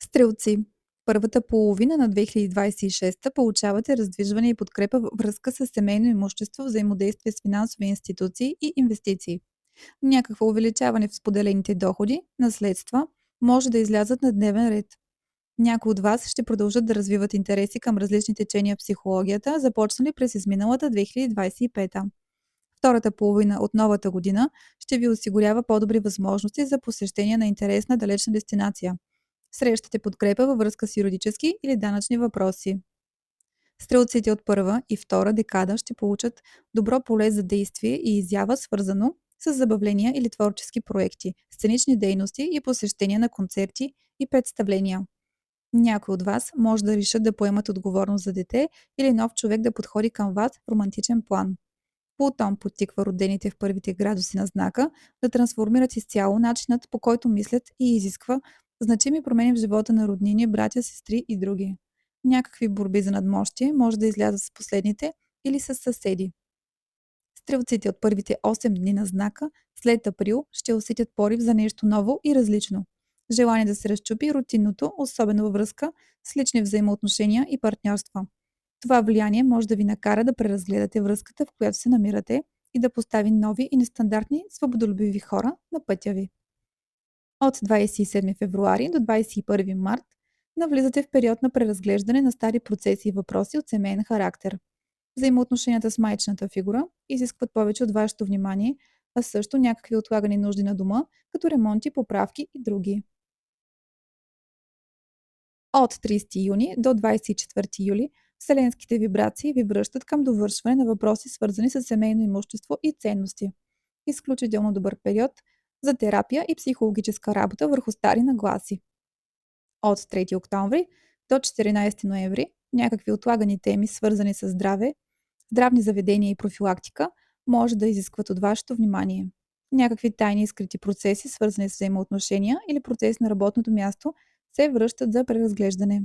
Стрелци. Първата половина на 2026 получавате раздвижване и подкрепа във връзка с семейно имущество, взаимодействие с финансови институции и инвестиции. Някакво увеличаване в споделените доходи, наследства, може да излязат на дневен ред. Някои от вас ще продължат да развиват интереси към различни течения в психологията, започнали през изминалата 2025. Втората половина от новата година ще ви осигурява по-добри възможности за посещение на интересна далечна дестинация. Срещате подкрепа във връзка с юридически или данъчни въпроси. Стрелците от първа и втора декада ще получат добро поле за действие и изява, свързано с забавления или творчески проекти, сценични дейности и посещения на концерти и представления. Някои от вас може да решат да поемат отговорност за дете или нов човек да подходи към вас в романтичен план. Плутон подтиква родените в първите градуси на знака да трансформират изцяло начинът, по който мислят, и изисква значими промени в живота на роднини, братя, сестри и други. Някакви борби за надмощие може да излязат с последните или с съседи. Стрелците от първите 8 дни на знака след април ще усетят порив за нещо ново и различно. Желание да се разчупи рутинното, особено във връзка с лични взаимоотношения и партньорства. Това влияние може да ви накара да преразгледате връзката, в която се намирате, и да постави нови и нестандартни свободолюбиви хора на пътя ви. От 27 февруари до 21 март навлизате в период на преразглеждане на стари процеси и въпроси от семейен характер. Взаимоотношенията с майчината фигура изискват повече от вашето внимание, а също някакви отлагани нужди на дома, като ремонти, поправки и други. От 30 юни до 24 юли вселенските вибрации ви връщат към довършване на въпроси, свързани с семейно имущество и ценности. Изключително добър период за терапия и психологическа работа върху стари нагласи. От 3 октомври до 14 ноември някакви отлагани теми, свързани с здраве, здравни заведения и профилактика, може да изискват от вашето внимание. Някакви тайни и скрити процеси, свързани с взаимоотношения или процес на работното място, се връщат за преразглеждане.